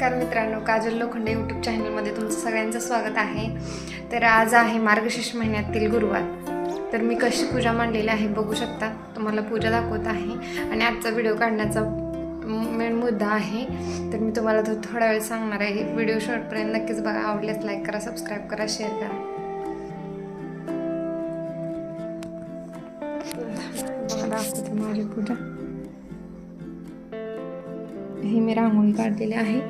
नमस्कार मित्रांनो, काजल लोखंडे यूट्यूब चॅनलमध्ये तुमचं सगळ्यांचं स्वागत आहे। तर आज आहे मार्गशीर्ष महिन्यातील गुरुवार। तर मी कशी पूजा मांडलेली आहे बघू शकता, तुम्हाला पूजा दाखवत आहे आणि आजचा व्हिडिओ काढण्याचा मेन मुद्दा आहे। तर मी तुम्हाला थोडा वेळ सांगणार आहे। व्हिडिओ शेवटपर्यंत नक्कीच बघा, आवडल्यास लाईक करा, सबस्क्राईब करा, शेअर करा। दाखवते माझी पूजा। ही मी रांगोळी काढलेली आहे,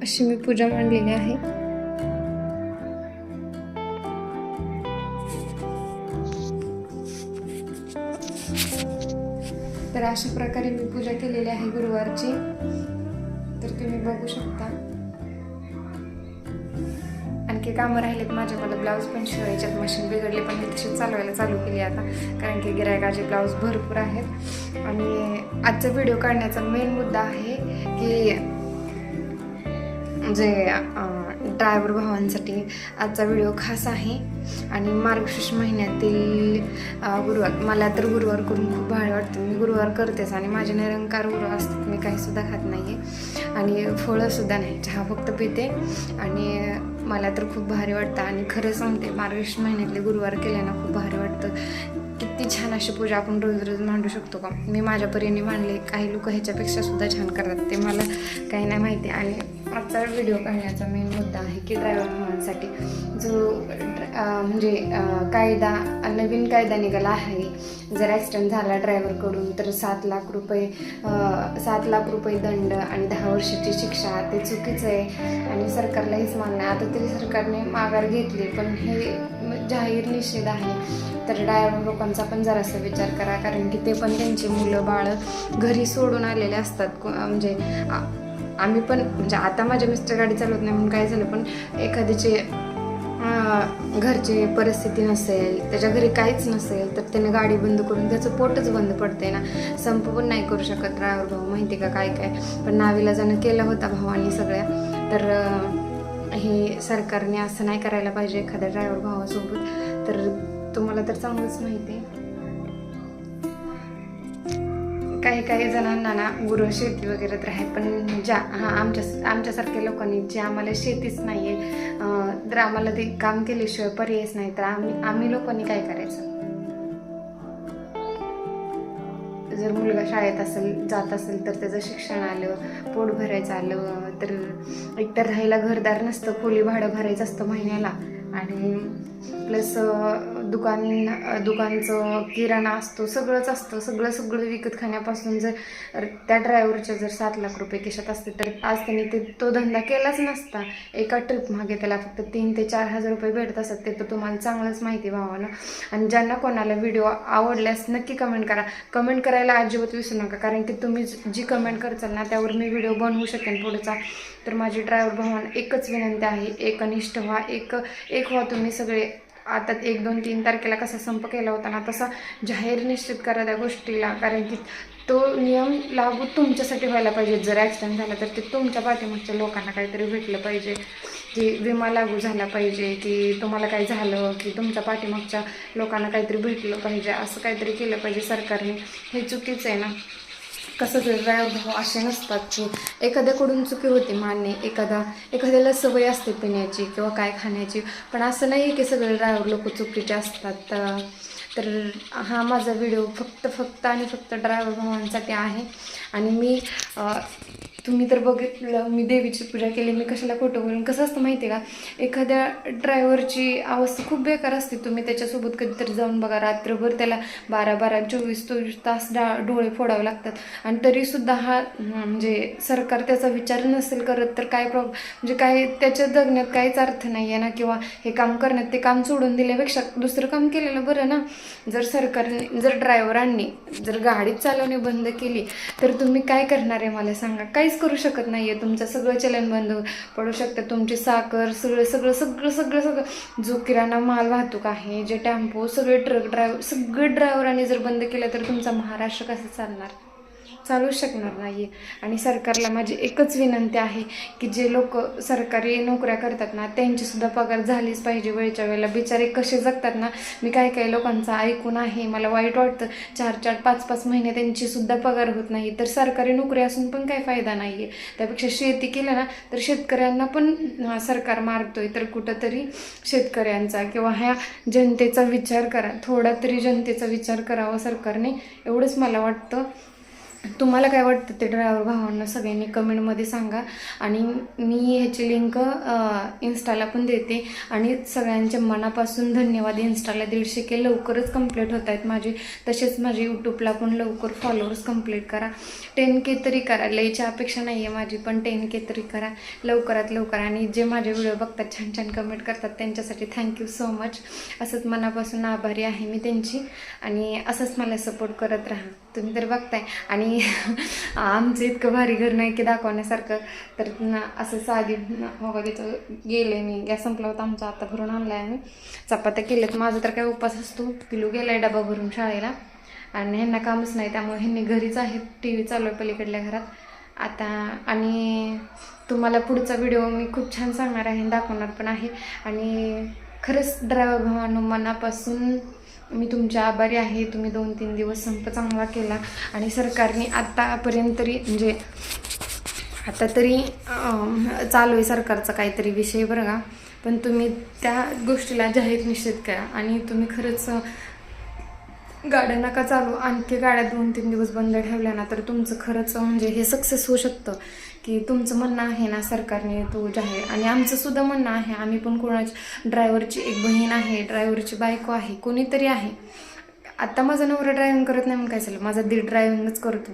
अशी मी पूजा मांडलेली आहे। तर अशा प्रकारे मी पूजा केलेली आहे गुरुवारची। तर तुम्ही बघू शकता। आणखी कामं राहिलेत माझे, मला ब्लाऊज पण शिवायच्यात, मशीन बिघडली पण मी तशीच चालवायला चालू केली आता, कारण की गिरायकाचे ब्लाऊज भरपूर आहेत। आणि आजचा व्हिडिओ काढण्याचा मेन मुद्दा आहे की जे ड्रायव्हर भावांसाठी आजचा व्हिडिओ खास आहे। आणि मार्गशीर्ष महिन्यातील गुरुवार, मला तर गुरुवार करून खूप भारी वाटतं। मी गुरुवार करतेच आणि माझे निरंकार गुरु असतात, मी काहीसुद्धा खात नाही आहे आणि फळंसुद्धा नाही, चहा फक्त पिते। आणि मला तर खूप भारी वाटतं आणि खरं सांगते, मार्गशीर्ष महिन्यातले गुरुवार केल्यानं खूप भारी वाटतं। किती छान अशी पूजा आपण रोज रोज मांडू शकतो का? मी माझ्या परीने मांडले, काही लोक ह्याच्यापेक्षा सुद्धा छान करतात, ते मला काही नाही माहिती। आणि आजचा व्हिडिओ काढण्याचा मेन मुद्दा आहे की ड्रायव्हर भावांसाठी जो म्हणजे कायदा, नवीन कायदा निघाला आहे। जर ॲक्सिडेंट झाला ड्रायव्हरकडून तर 7 लाख रुपये दंड आणि 10 वर्षाची शिक्षा, ते चुकीचं आहे आणि सरकारला हेच मान्य आहे। आता तरी सरकारने माघार घेतली, पण हे जाहीर निषेध आहे। तर ड्रायव्हर लोकांचा पण जरासा विचार करा, कारण की ते पण त्यांची मुलं बाळं घरी सोडून आलेले असतात। म्हणजे आम्ही पण, म्हणजे आता माझ्या मिस्टर गाडी चालवत नाही म्हणून काय झालं, पण एखाद्याचे घरची परिस्थिती नसेल, त्याच्या घरी काहीच नसेल, तर त्याने गाडी बंद करून त्याचं पोटच बंद पडते ना, संप पण नाही करू शकत ड्रायव्हर भाऊ, माहिती का काय काय। पण नावीलाजानं केलं होता भावानी सगळ्या। तर हे सरकारने असं नाही करायला पाहिजे एखाद्या ड्रायव्हर भावासोबत। तर तुम्हाला तर चांगलंच माहिती आहे, काही जणांना ना गुरु शेती वगैरे तर आहे, पण आमच्यासारख्या लोकांनी जे आम्हाला शेतीच नाही आहे, तर आम्हाला ते काम केल्याशिवाय पर्यायच नाही, तर आम्ही लोकांनी काय करायचं? जर मुलगा शाळेत जात असेल तर त्याचं शिक्षण आलं, पोट भरायचं आलं, तर एकतर राहायला घरदार नसतं, खोली भाडं भरायचं असतं महिन्याला, आणि प्लस दुकानचं किराणा असतो, सगळंच असतं, सगळं विकत खाण्यापासून जर त्या ड्रायव्हरच्या जर 7 लाख रुपये खिशात असते तर आज त्यांनी तो धंदा केलाच नसता। एका ट्रिप मागे त्याला फक्त 3 ते 4 हजार रुपये भेटत असतात, ते तर तुम्हाला चांगलंच माहिती भावानं। आणि ज्यांना कोणाला व्हिडिओ आवडल्यास नक्की कमेंट करा, कमेंट करायला अजिबात विसरू नका, कारण की तुम्ही जी कमेंट करचाल ना त्यावर मी व्हिडिओ बनवू शकेन पुढचा। तर माझी ड्रायव्हर भावांना एकच विनंती आहे, एकनिष्ठ व्हा, एक व्हा तुम्ही सगळे। आता 1, 2, 3 तारखेला कसा संप केला होता ना, तसा जाहीर निश्चित करा त्या गोष्टीला, कारण की तो नियम लागू तुमच्यासाठी व्हायला पाहिजे। जर ॲक्सिडेंट झाला तर ते तुमच्या पाठीमागच्या लोकांना काहीतरी भेटलं पाहिजे, की विमा लागू झाला पाहिजे, की तुम्हाला काय झालं की तुमच्या पाठीमागच्या लोकांना काहीतरी भेटलं पाहिजे, असं काहीतरी केलं पाहिजे सरकारने। हे चुकीचं आहे ना। कसं ड्रायव्हर भाऊ असे नसतात की एखाद्याकडून चुकी होती मान्य, एखाद्याला सवय असते पिण्याची किंवा काय खाण्याची, पण असं नाही आहे की सगळे ड्रायव्हर लोक चुकीचे असतात। तर हा माझा व्हिडिओ फक्त आणि फक्त ड्रायव्हर भावांसाठी आहे। आणि तुम्ही तर बघितलं, मी देवीची पूजा केली, मी कशाला खोटं बोलून। कसं असतं माहिती आहे का, एखाद्या ड्रायव्हरची अवस्था खूप बेकार असते। तुम्ही त्याच्यासोबत कधीतरी जाऊन बघा, रात्रभर त्याला 12-12, 24-24 तास डोळे फोडावे लागतात, आणि तरीसुद्धा हा म्हणजे सरकार त्याचा विचार नसेल करत, तर काय म्हणजे काय त्याच्या जगण्यात काहीच अर्थ नाही आहे ना, किंवा हे काम करण्यात, ते काम सोडून दिल्यापेक्षा दुसरं काम केलेलं बरं ना। जर ड्रायव्हरांनी जर गाडी चालवणे बंद केली तर तुम्ही काय करणार आहे मला सांगा? काहीच करू शकत नाही आहे, तुमचं सगळं चलन बंद पडू शकतं, तुमची साखर, सगळं जो किराणा माल वाहतूक आहे, जे टेम्पो, सगळे ट्रक ड्रायव्हर, सगळे ड्रायव्हरांनी जर बंद केलं तर तुमचा महाराष्ट्र कसं चालूच शकणार नाही आहे. आणि सरकारला माझी एकच विनंती आहे की जे लोक सरकारी नोकऱ्या करतात ना, त्यांचीसुद्धा पगार झालीच पाहिजे वेळच्या वेळेला. बिचारे कसे जगतात ना, मी काही लोकांचं ऐकून आहे, मला वाईट वाटतं. 4-4, 5-5 महिने त्यांचीसुद्धा पगार होत नाही. तर सरकारी नोकरी असून पण काही फायदा नाही आहे. त्यापेक्षा शेती केलं ना तर शेतकऱ्यांना पण सरकार मारतोय. तर कुठंतरी शेतकऱ्यांचा किंवा ह्या जनतेचा विचार करा, थोडा तरी जनतेचा विचार करावा सरकारने, एवढंच मला वाटतं. तुम्हाला काय वाटतं ते ड्रायव्हर भावांना सगळ्यांनी कमेंटमध्ये सांगा. आणि मी ह्याची लिंक इन्स्टाला पण देते. आणि सगळ्यांच्या मनापासून धन्यवाद. इन्स्टाला 150K लवकरच कंप्लीट होत आहेत माझे. तसेच माझे यूट्यूबला पण लवकर फॉलोअर्स कंप्लीट करा. 10K तरी करा, लयची अपेक्षा नाही आहे माझी, पण 10K तरी करा लवकरात लवकर. आणि जे माझे व्हिडिओ बघतात, छान छान कमेंट करतात, त्यांच्यासाठी थँक्यू सो मच. असंच मनापासून आभारी आहे मी त्यांची. आणि असंच मला सपोर्ट करत राहा. तुम्ही तर बघताय. आणि आमचं इतकं भारी घर नाही की दाखवण्यासारखं. तर असं साधी बघा, तिथं गेले मी, गॅस संपला होता आमचा, आता भरून आणला आहे. आम्ही चपात्या केल्यात. माझा तर काय उपास असतो. पिलू गेला आहे डबा भरून शाळेला, आणि ह्यांना कामच नाही, त्यामुळे ह्यांनी घरीच आहेत. TV चालू आहे पलीकडल्या घरात आता. आणि तुम्हाला पुढचा व्हिडिओ मी खूप छान सांगणार आहे, दाखवणार पण आहे. आणि खरंच ड्रायव्हर भावांनो, मनापासून मी तुमच्या आभारी आहे. तुम्ही 2-3 दिवस संप चांगला केला. आणि सरकारने आतापर्यंत तरी म्हणजे आता तरी चालू आहे सरकारचा काहीतरी विषय बरं का, पण तुम्ही त्या गोष्टीला जाहीर निषेध करा. आणि तुम्ही खरंच गाड्या नका चालू. आणखी गाड्या 2-3 दिवस बंद ठेवल्या ना तर तुमचं खरंच म्हणजे हे सक्सेस होऊ शकतं. की तुमचं म्हणणं आहे ना सरकारने तो जाहीर, आणि आमचं सुद्धा म्हणणं आहे. आम्ही पण कोणाची ड्रायव्हरची एक बहीण आहे, ड्रायव्हरची बायको आहे, कोणीतरी आहे. आता माझा नवरा ड्रायव्हिंग करत नाही, मग काय झालं, माझा दीड ड्रायव्हिंगच करतो.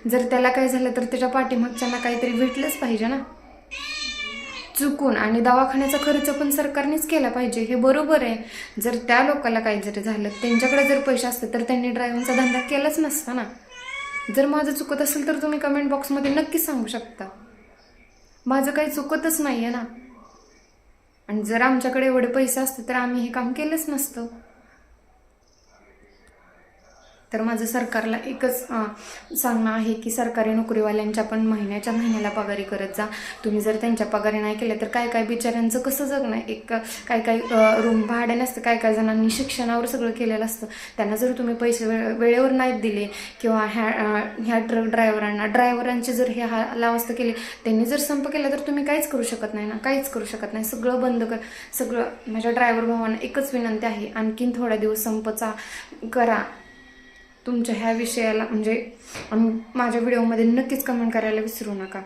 जर त्याला काय झालं तर त्याच्या पाठीमागच्यांना काहीतरी भेटलंच पाहिजे ना चुकून. आणि दवाखान्याचा खर्च पण सरकारनेच केला पाहिजे, हे बरोबर आहे. जर त्या लोकांना काही जरी झालं, त्यांच्याकडे जर पैसे असते तर त्यांनी ड्रायव्हिंगचा धंदा केलाच नसता ना. जर माझं चुकत असेल तर तुम्ही कमेंट बॉक्समध्ये नक्कीच सांगू शकता. माझं काही चुकतच नाही आहे ना. आणि जर आमच्याकडे एवढे पैसे असते तर आम्ही हे काम केलंच नसतं. तर माझं सरकारला एकच सांगणं आहे की सरकारी नोकरीवाल्यांच्या पण महिन्याच्या महिन्याला पगारी करत जा. तुम्ही जर त्यांच्या पगारी नाही केल्या तर काय बिचाऱ्यांचं कसं जगणं. एक काय रूम भाडे नसतं, काय जणांनी शिक्षणावर सगळं केलेलं असतं. त्यांना जर तुम्ही पैसे वेळेवर नाहीत दिले, किंवा ह्या ट्रक ड्रायव्हरांचे जर हे हालावस्था केली, त्यांनी जर संप केला तर तुम्ही काहीच करू शकत नाही ना, काहीच करू शकत नाही. सगळं बंद कर. सगळं माझ्या ड्रायव्हर भावांना एकच विनंती आहे, आणखीन थोड्या दिवस संपचा करा तुमच्या ह्या विषयाला. म्हणजे माझ्या व्हिडिओमध्ये नक्कीच कमेंट करायला विसरू नका.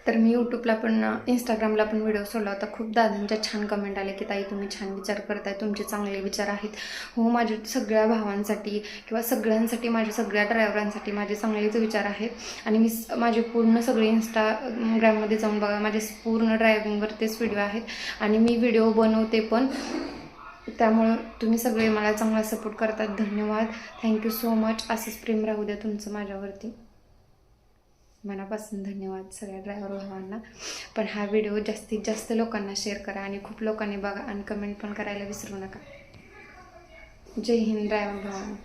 तर मी यूट्यूबला पण इंस्टाग्रामला पण व्हिडिओ सोडला होता. खूप दादांच्या छान कमेंट आले की ताई तुम्ही छान विचार करताय, तुमचे चांगले विचार आहेत. हो, माझ्या सगळ्या भावांसाठी किंवा सगळ्यांसाठी, माझ्या सगळ्या ड्रायव्हरांसाठी माझे चांगलेच विचार आहेत. आणि मी माझे पूर्ण सगळे इंस्टाग्राममध्ये जाऊन बघा, माझे पूर्ण ड्रायव्हिंगवरतीच व्हिडिओ आहेत. आणि मी व्हिडिओ बनवते पण, त्यामुळं तुम्ही सगळे मला चांगला सपोर्ट करतात. धन्यवाद, थँक्यू सो मच. असंच प्रेम राहू द्या तुमचं माझ्यावरती. मनापासून धन्यवाद सगळ्या ड्रायव्हर भावांना. पण हा व्हिडिओ जास्तीत जास्त लोकांना शेअर करा आणि खूप लोकांनी बघा, आणि कमेंट पण करायला विसरू नका. जय हिंद ड्रायव्हर भावांना.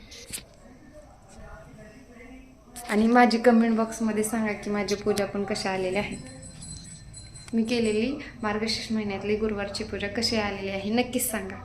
आणि माझी कमेंट बॉक्समध्ये सांगा की माझी पूजा पण कशा आलेल्या आहेत. मी केलेली मार्गशीर्ष महिन्यातली गुरुवारची पूजा कशी आलेली आहे नक्कीच सांगा.